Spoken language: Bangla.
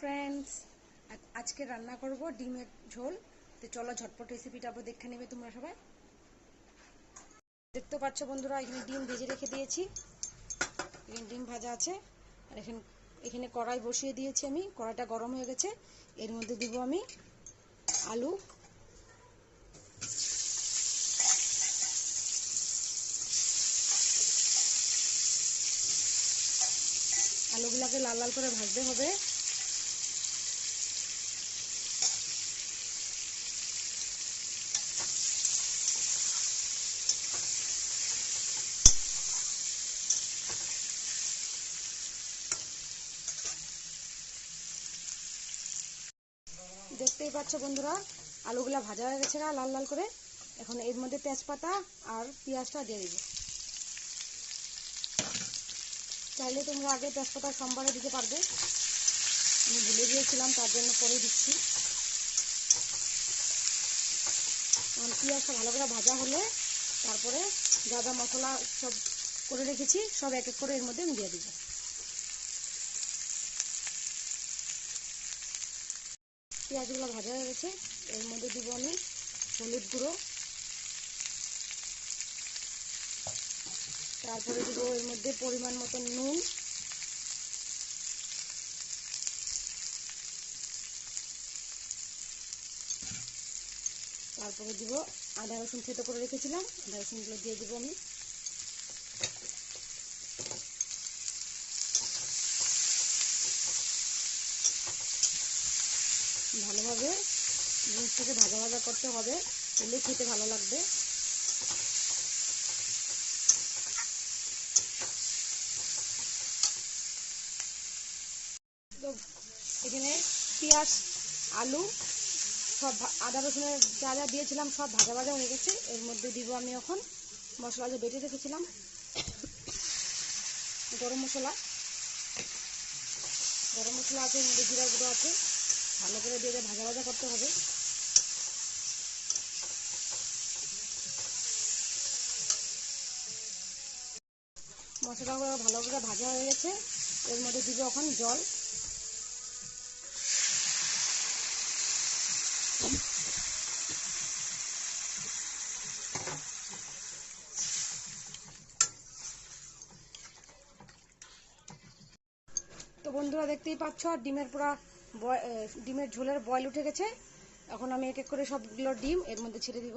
ফ্রেন্ডস, আজকে রান্না করব ডিমের ঝোল। তো চলো ঝটপট রেসিপিটা আবার দেখে নেবে তোমরা সবাই। দেখতে পাচ্ছ বন্ধুরা, এখানে ডিম ভেজে রেখে দিয়েছি। এখানে ডিম ভাজা আছে। আর এখানে কড়াই বসিয়ে দিয়েছি আমি। কড়াইটা গরম হয়ে গেছে। এর মধ্যে দিব আমি আলু। আলুগুলোকে লাল লাল করে ভাজতে হবে। দেখতেই পাচ্ছ বন্ধুরা, আলুগুলা ভাজা হয়ে গেছে লাল লাল করে। এখন এর মধ্যে তেজপাতা আর পেঁয়াজটা দিয়ে দিব। চাইলে তোমরা আগে তেজপাতা সম্বারে দিতে পারবে, আমি ভুলে গিয়েছিলাম, তার জন্য পরে দিচ্ছি। পেঁয়াজটা ভালো করে ভাজা হলে তারপরে যা যা মশলা সব করে রেখেছি সব এক এক করে এর মধ্যে আমি দিয়ে দিব। পেঁয়াজগুলো ভাজা হয়ে গেছে। এর মধ্যে দিব আমি হলুদ গুঁড়ো, তারপরে দিব এর মধ্যে পরিমাণ মতো নুন, তারপরে দিব আদা রসুন থেতো করে রেখেছিলাম, আদা রসুনগুলো দিয়ে দিব আমি। ভালোভাবে জিনিসটাকে ভাজা ভাজা করতে হবে, তাহলে খেতে ভালো লাগবে। তো এখানে পেঁয়াজ, আলু সব আদা রসুনের যা যা দিয়েছিলাম সব ভাজা ভাজা হয়ে গেছে। এর মধ্যে দিব আমি এখন মশলা যে বেটে রেখেছিলাম, গরম মশলা আছে, এর মধ্যে জিরা গুঁড়ো আছে। ভালো করে দিয়ে ভাজা ভাজা করতে হবে। মশলাগুলো ভালো করে ভাজা হয়ে গেছে। এর মধ্যে দিব এখন জল। তো বন্ধুরা দেখতেই পাচ্ছ, ডিমের ঝোলের বয়েল উঠে গেছে। এখন আমি এক এক করে সবগুলো ডিম এর মধ্যে ছেড়ে দিব।